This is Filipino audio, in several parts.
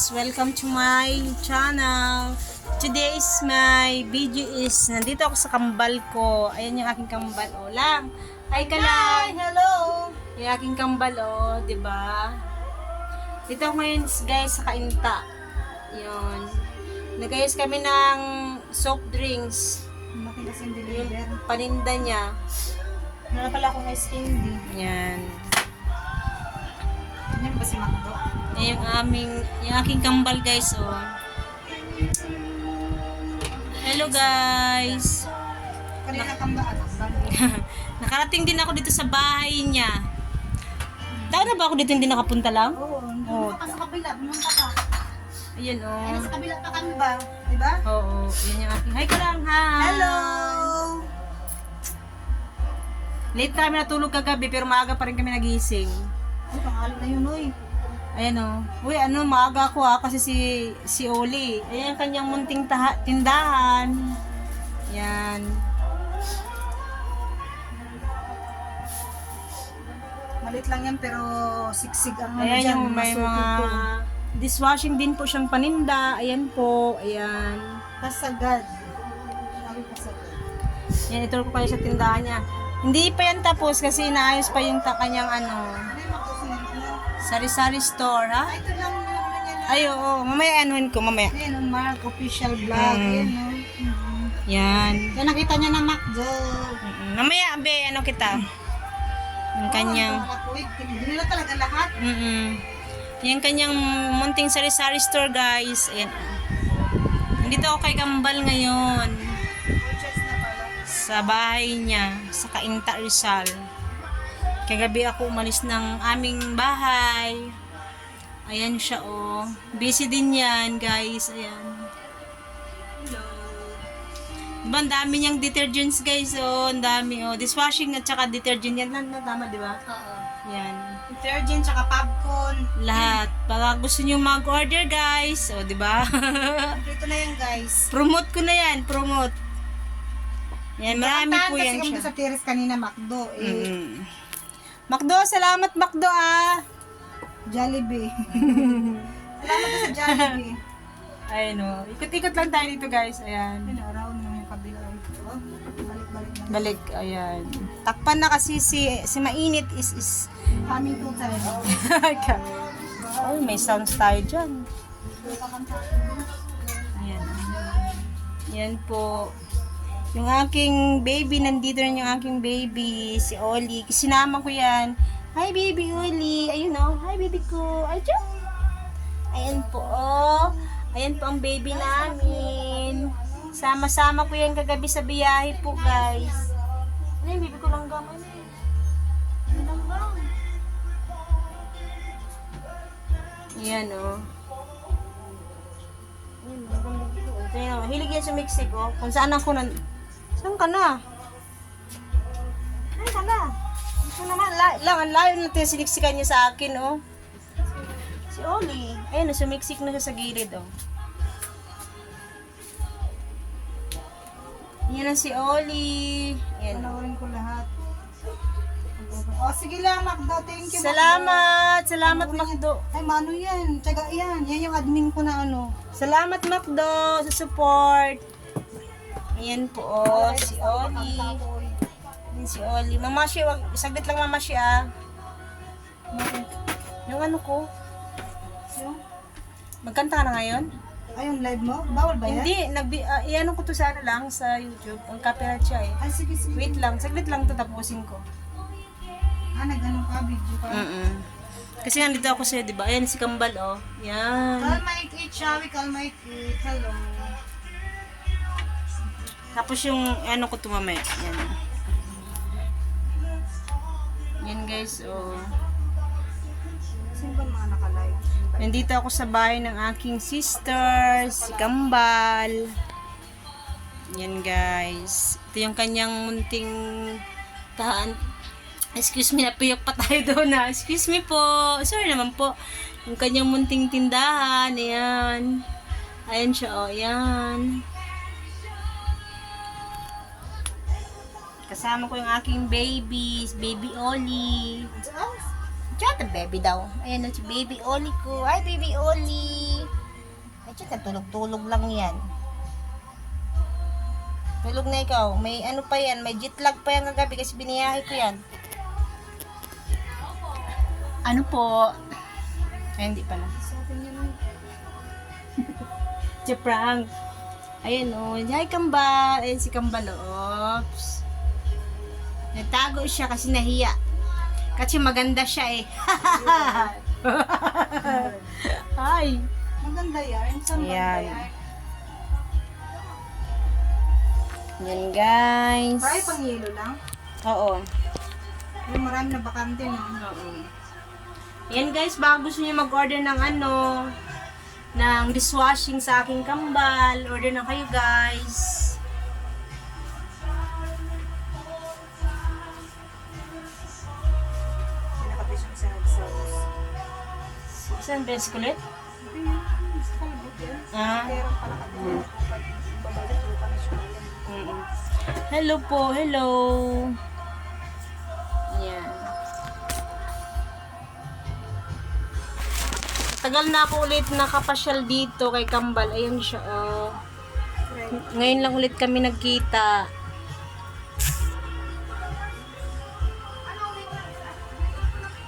guys, welcome to my channel. Today's my video is nandito ako sa kambal ko. Ayan yung aking kambal. O lang. Hi ka lang. Hello! Yung aking kambal o, di ba? Dito ako ngayon guys sa Kainta. Yun. Nagayos kami ng soft drinks. Makilas yung Yung deliver. paninda niya. Meron pala akong ice candy. Yan. Yan ba si Macdo? Yung aking kambal guys oh. Hello guys. Kanina kang ba anak ba? Nakarating din ako dito sa bahay niya. Dahil na ba ako dito hindi nakapunta lang? Oo. Oo. Pumunta ka sa kabila. Pumunta ka. Ayan Ay, oh. nasa kabila pa kami ba? Diba? Oo, yan yung aking. Hi ka lang, hi. Hello! Late kami natulog kagabi pero maaga pa rin kami nagising. Ay, pangalan na yun, uy. Ayan oh. Uy, maaga ako kasi si Oli. Ayan ang kanyang munting tindahan. Yan. Malit lang yan pero siksig ang ano Ayan dyan. yung may masuki mga ko. dishwashing din po siyang paninda. Ayan po. Ayan. Kasagad. Sabi kasagad. Yan, ito ko kayo sa tindahan niya. Hindi pa yan tapos kasi inaayos pa yung kanyang Ano yung Macdo sa nila? sari-sari store, ha? Ay, ito lang yung ano niya na. Ay, oo. Mamaya anuhin ko, mamaya. Ayan, ang Mark official vlog. Mm. Ayan, no? Yan. Yan, nakita niya na Macdo. Mamaya, abe, ano kita? Yung kanyang, Hindi na talaga lahat. yung kanyang munting sari-sari store, guys. Ayan. Nandito ako kay Kambal ngayon. Purchase na pala. Sa bahay niya, sa Cainta, Rizal. Kagabi ako umalis ng aming bahay. Ayan siya, oh. Busy din yan, guys. Ayan. Hello. Diba, ang dami niyang detergents, guys, oh. Ang dami, oh. Dishwashing at saka detergent yan. Tama, di ba? Oo. Yan. Detergent, tsaka popcorn. Lahat. Baka gusto niyo mag-order, guys. O, di ba? Dito na yan, guys. Promote ko na yan. Promote. Yan, marami po yan Kasi siya. sa Teres kanina, Macdo. Macdo, salamat Macdo, ah. Jollibee. Salamat ka sa Jollibee. Ayun, oh. Ikot-ikot lang tayo dito, guys. Ayan. Ayun, around mo yung kabila. Oh, balik-balik na. Balik, ayan. Takpan na kasi si Mainit is Coming to time. oh, may sounds tayo dyan. Ayan. Yan po. Yung aking baby, nandito rin yung aking baby, si Oli. Sinama ko yan. Hi, baby Oli. Ayun, oh. Hi, baby ko. Ay, dyan. Ayan po, oh. Ayan po ang baby namin. Sama-sama ko yan kagabi sa biyahe po, guys. Ano yung baby ko langgam? Ano yun? Langgam. Ayan, oh. Ayan, maganda dito. Ayan, oh. Hilig yan sa Mexico. Kung saan ako Saan ka na? Saan ka na? Ito naman, ang layo natin siniksikan niya sa akin, oh. Si Oli. Ayan, sumiksik na siya sa gilid, oh. Yan ang si Oli. Ayan. Panoorin ko lahat. Oh, sige lang, Macdo. Thank you, Salamat! Salamat, Macdo. Macdo. Ay, mano yan. Tsaga yan. Yan yung admin ko na ano. Salamat, Macdo, sa support. Ayan po, oh, si Oli. Ayan si Oli. Mama siya, saglit lang mama siya. Yung ano ko. Yung? Magkanta ka na ngayon? Ay, yung live mo? Bawal ba yan? Hindi, iano ko to sa ano lang, sa YouTube. Ang copyright siya eh. Ay, sige, sige. Wait lang, saglit lang to tapusin ko. Ah, nag-ano ka, video ka. Kasi nandito ako sa'yo, di ba? Ayan si Kambal, oh. Yan. Call my kid, shall we call my kid? Hello. Tapos yung ano ko to mamaya. Yan. Yan guys, oh. Sino ba mga naka-live? Nandito ako sa bahay ng aking sister, si Kambal. Yan guys. Ito yung kanyang munting tahan. Excuse me, napiyok pa tayo doon na. Excuse me po. Sorry naman po. Yung kanyang munting tindahan. Ayan. Ayan siya, oh. Ayan. Kasama ko yung aking babies. Baby Oli. Diyan, baby daw. Ayan na si baby Oli ko. Hi, baby Oli. Katulog-tulog lang yan. Tulog na ikaw. May ano pa yan. May jet lag pa yan kagabi kasi biniyahe ko yan. Ano po? Ay, hindi pala. Chaprang. Ayan o. Hi, Kambal. Ayan si Kambal. Oops. Natago siya kasi nahiya. Kasi maganda siya eh. Hi. Maganda yan. Saan ba Ayan. yan? Yan guys. Fry pang yelo lang. Oo. Yung marami na bakante no. Oo. Yan guys, baka gusto niyo mag-order ng ng dishwashing sa aking kambal, order na kayo guys. Pinakapis yung sa sauce. Saan best kulit? Mas kalabot yan. Ah. Pero pala kami. Babalik ko kami siya. Hello po, hello. Yan. Tagal na ako ulit nakapasyal dito kay Kambal. Ayun siya. Ngayon lang ulit kami nagkita.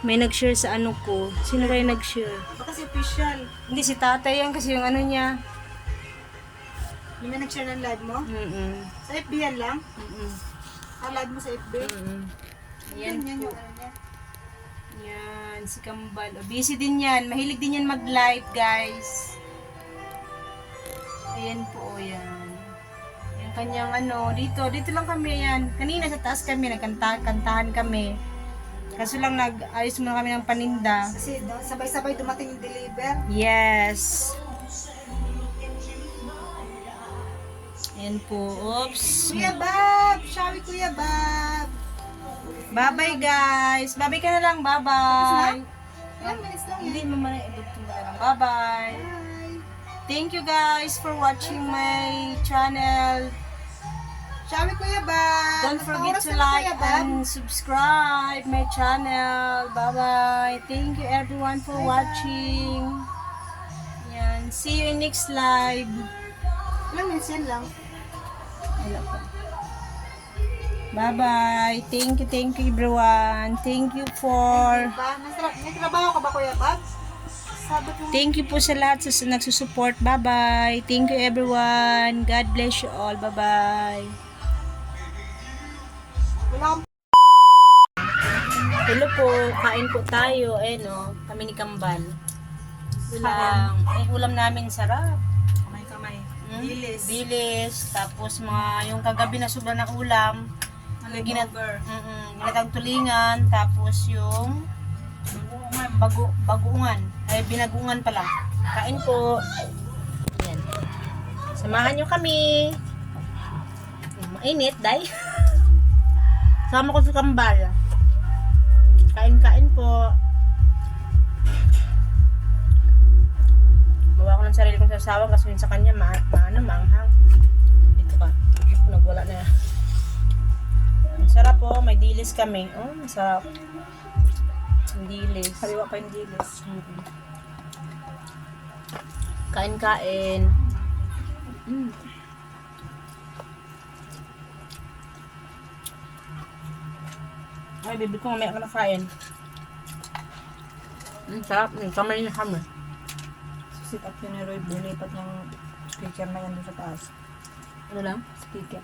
May nag-share sa ano ko. Sino kayo nag-share? Baka si official. Hindi, si tatay yan kasi yung ano niya. Yung may nag-share ng live mo? Mm-mm. Sa FB yan lang? Mm-mm. Live mo sa FB? Mm-mm. Yan Yan po. yung ano niya. Yan, si Kambal. O, busy din yan. Mahilig din yan mag-live, guys. Ayan po, yan. Yung kanyang dito lang kami yan. Kanina sa taas kami, kantahan kami. Kaso lang nag-ayos muna kami ng paninda. Kasi sabay-sabay dumating yung deliver. Yes. Ayan po. Oops. Kuya Bab! Shawi Kuya Bab! Bye-bye, guys. Bye-bye ka na lang. Bye-bye. Ilang minutes lang Hindi yan. mo man i-edit mo na lang. Bye-bye. Bye! Thank you guys for watching my channel. Shawi Kuya Bab! Don't forget Oras to na ba, like Kuya Bab? and subscribe my channel. Bye-bye. Thank you everyone for watching. Yan. See you in next live. Ilang minutes yan lang. Wala pa. Bye-bye. Thank you everyone. Thank you for... May trabaho ka ba Kuya Bab? Sabi ko, Thank you po sa lahat sa nagsusupport. Bye-bye. Thank you everyone. God bless you all. Bye-bye. wala akong Hello po, kain po tayo. Kami ni Kambal. Ulam namin sarap. kamay-kamay. Hmm? Dilis. Dilis. Tapos yung kagabi na sobra ng ulam. Burger. Ginatang tulingan. Tapos yung bagoongan. Ay, binagungan pala. Kain po. Yan. Samahan nyo kami. Mainit, day. Sama ko sa Kambal. Kain-kain po. Bawa ko ng sarili kong sasawang kasi yun sa kanya maanghang. Dito ka. Nagwala na. Ang sarap po. May dilis kami. Oh, masarap. Ang dilis. Kaliwa pa yung dilis. Kain-kain. Ay, bibig ko mamaya ka na kain. Sarap. Kamay na kami. Sit up yun ni Roy. Bulipat yung speaker na yan doon sa taas. Ano lang? Speaker.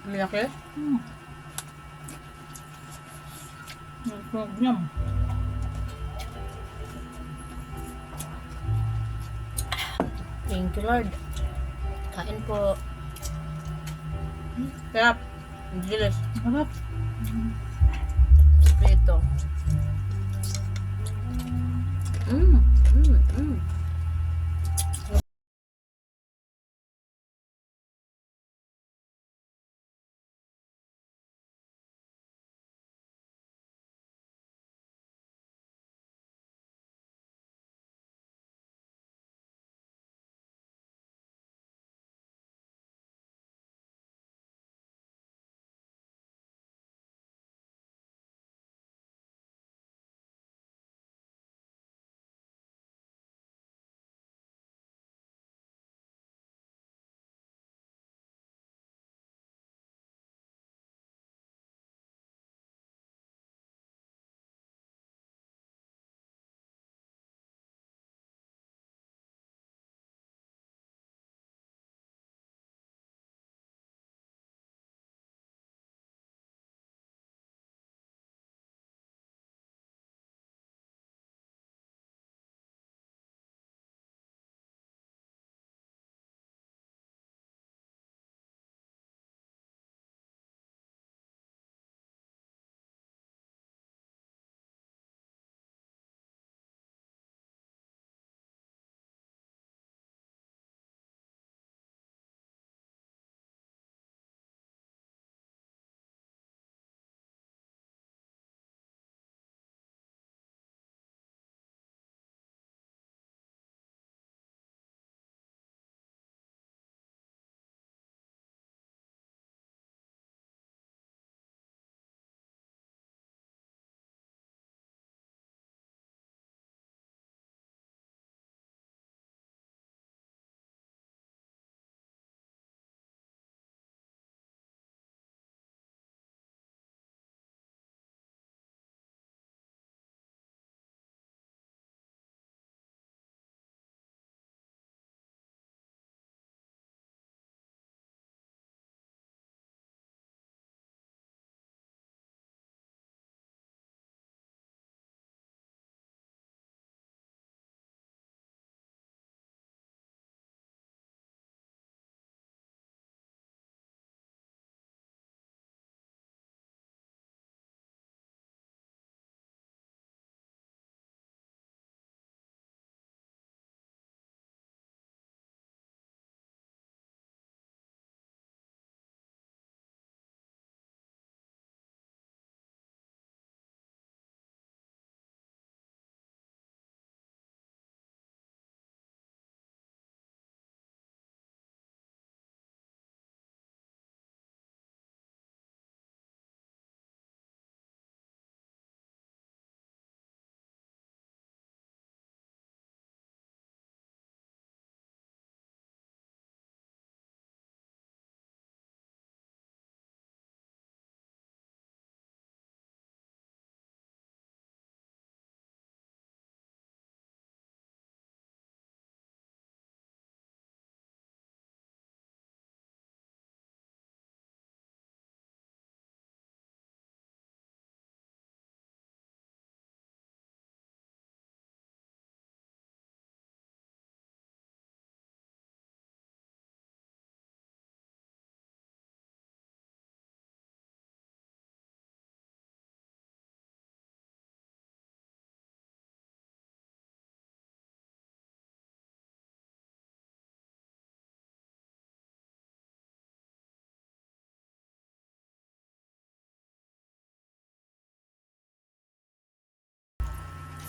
Malaki? Yum. Thank you, Lord. Kain po. Sarap. Ang dilis. Sarap. Prito.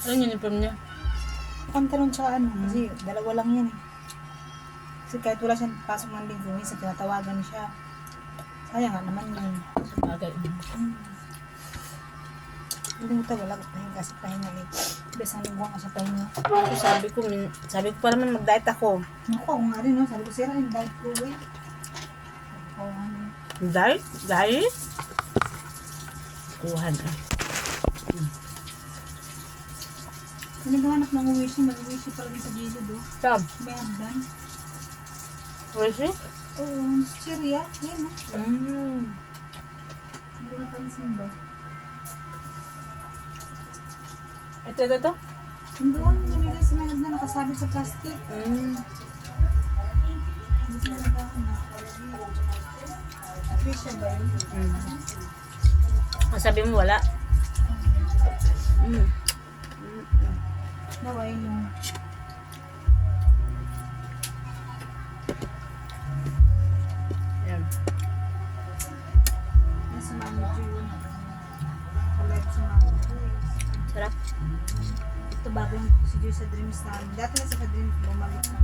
Ano yung uniform niya? Pantalon tsaka ano, kasi dalawa lang yan eh. Kasi kahit wala siyang pasok ng linggo, minsan tinatawagan siya. Sayang nga naman yun. Agad. Hindi mo wala ko pahinga kasi pahinga eh. Bes ang linggo nga sa pahinga. Ako sabi ko pa naman mag-diet ako. Naku, ako nga rin no, sabi ko sira yung diet ko eh. Oo ano. Diet? Diet? Kuhan ah. Kung naghahanap ng uwishi, mag-uwishi pala din sa gilid oh. Sab? May hagdan. Where is it? Oo, Syria. Yan oh. Hindi napansin ba? Ito. Doon, nilagay sa may hagdan, nakasabit sa plastic. Hindi siya naghahanap. Trisha ba yun? Masabi mo wala? Naway mo. Yan. Nasa Mami June. Collect si Mami June. Sarap. Ito bago yung si Joy sa dreams namin. Dati na sa dreams, bumalik na.